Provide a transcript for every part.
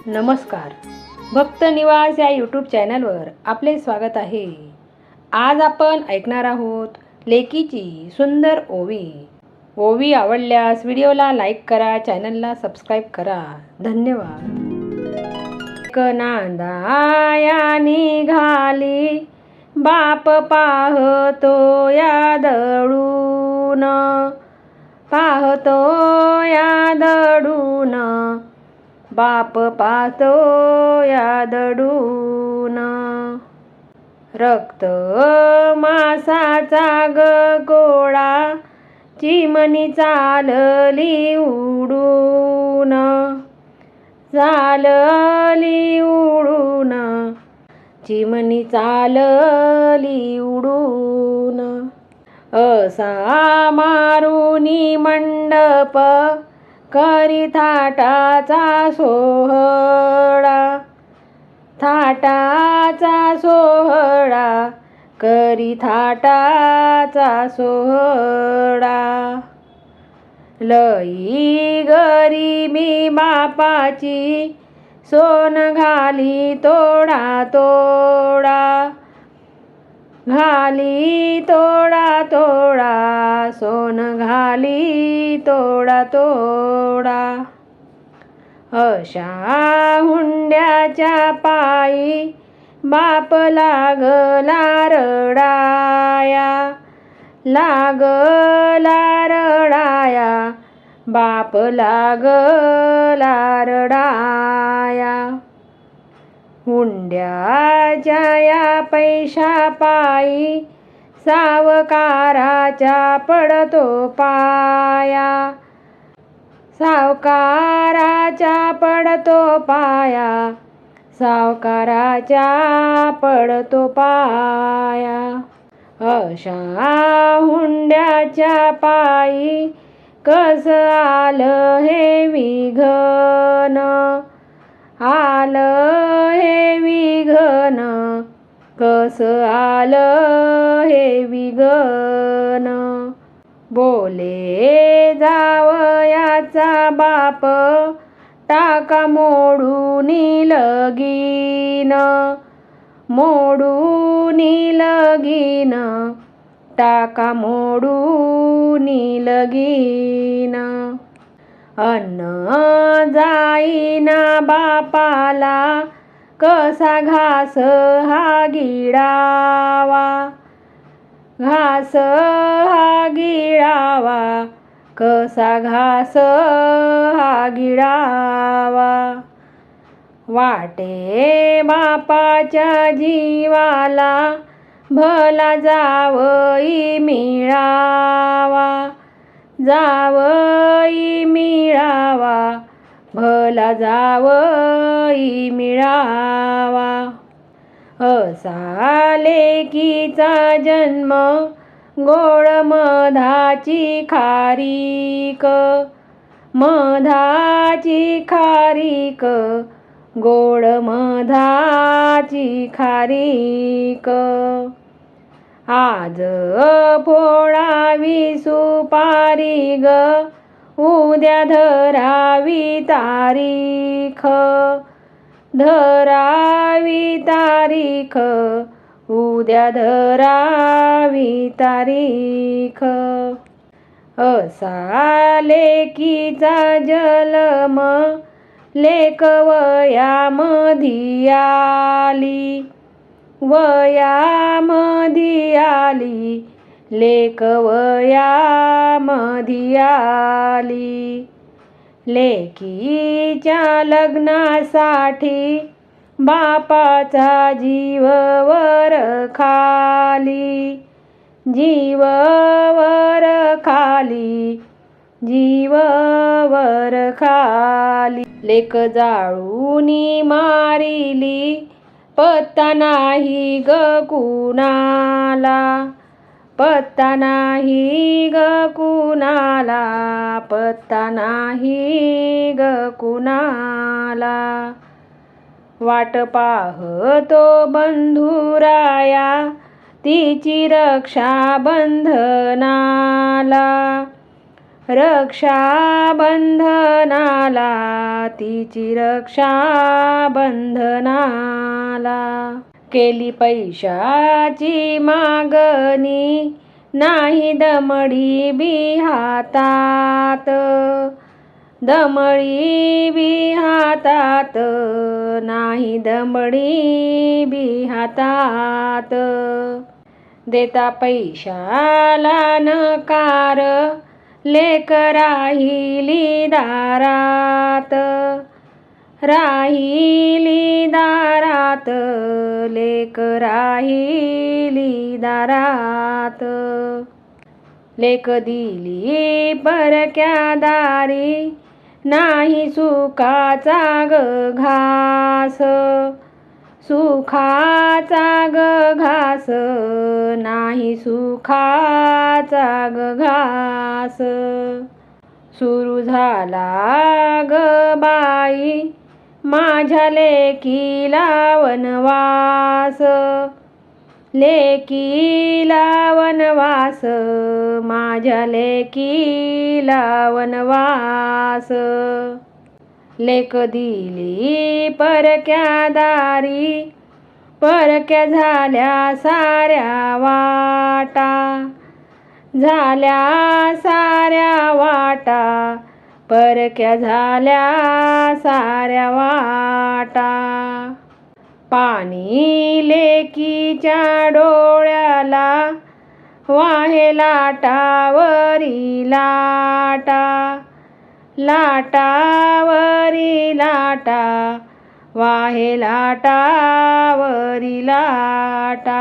नमस्कार. भक्त निवास या यूट्यूब चॅनलवर आपले स्वागत आहे. आज आपण ऐकणार आहोत लेकीची सुंदर ओवी. ओवी आवडल्यास व्हिडिओला लाईक करा, चॅनलला सबस्क्राईब करा. धन्यवाद. एक नांदाया निघाली, बाप पाहतो या दडून, पाहतो या दडून, बाप पाहतो या दडून. रक्त मासाचा गोळा, चिमणी चालली उडून, चालली उडून, चिमणी चालली उडून. असा मारुनी मंडप, करी थाटाचा सोहळा, थाटाचा सोहळा, करी थाटाचा सोहळा. लई गरिबी बापाची, सोन घाली तोडा तोडा, घाली तोडा तोडा, सोन घाली तोडा तोडा. अशा हुंड्याच्या पायी, बाप लागला रडाया, लागला रडाया, बाप लागला रडाया. हुंड्याच्या या पैशा पायी, सावकाराच्या पडतो पाया, सावकाराच्या पडतो पाया, सावकाराच्या पडतो पाया. अशा हुंड्याच्या पायी, कस आलं हे विघन, आलं हे विघन, कस आलं हे विघन. बोले जावयाचा बाप, टाका मोडून लगीन, मोडून लगीन, टाका मोडून लगीन. अन्न जाईना बापाला, कसा घास हा गिळावा, घास हा गिळावा, कसा घास हा गिळावा. वाटे बापाच्या जीवाला, भला जावई मिळावा, जावई मिळावा, भला जावई मिळावा. असा लेकीचा जन्म, गोड मधाची खारीक, मधाची खारीक, गोड मधाची खारीक. आज फोडावी सुपारी ग, उद्या धरावी तारीख, धरावी तारीख, उद्या धरावी तारीख. असा लेकीचा जन्म, लेक वयामधी आली, वयामधी आली, लेक वयामधी आली. लेकीच्या लग्नासाठी, बापाचा जीव वर खाली, जीव वर खाली, जीव वर खाली. लेक जाळूनी मारिली, पत्ता नाही ग कुणाला, पत्ता नाही ग कुणाला, पत्ता नाही ग कुणाला. वाट पाहतो बंधुराया, तिची रक्षा बंधनाला, रक्षाबंधनाला तिची रक्षाबंधनाला केली पैशाची मागणी नाही दमडी बी हातात दमडी बी हातात नाही दमडी बी हातात देता पैशाला नकार लेक राहिली दारात राहिली दारात लेक राहिली दारात लेक दिली परक्या दारी नाही सुखाचा ग घास सुखाचा ग घास नाही सुखाचा ग घास सुरू झाला ग बाई माझ्या लेकीला वनवास लेकीला वनवास माझ्या लेकीला वनवास लेक दिली परक्या दारी परक्या झाल्या साऱ्या वाटा झाल्या साऱ्या वाटा परक्या झाल्या साऱ्या वाटा पाणी लेकीच्या डोळ्याला वाहे लाटावरी लाटा लाटावरी लाटा वाहे लाटावरी लाटा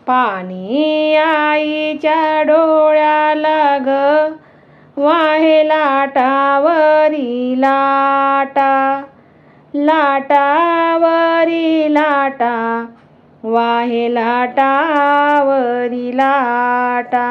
पाणी आईच्या डोळ्याला ग वाहे लाटावरी लाटा लाटावरी लाटा वाहे लाटावरी लाटा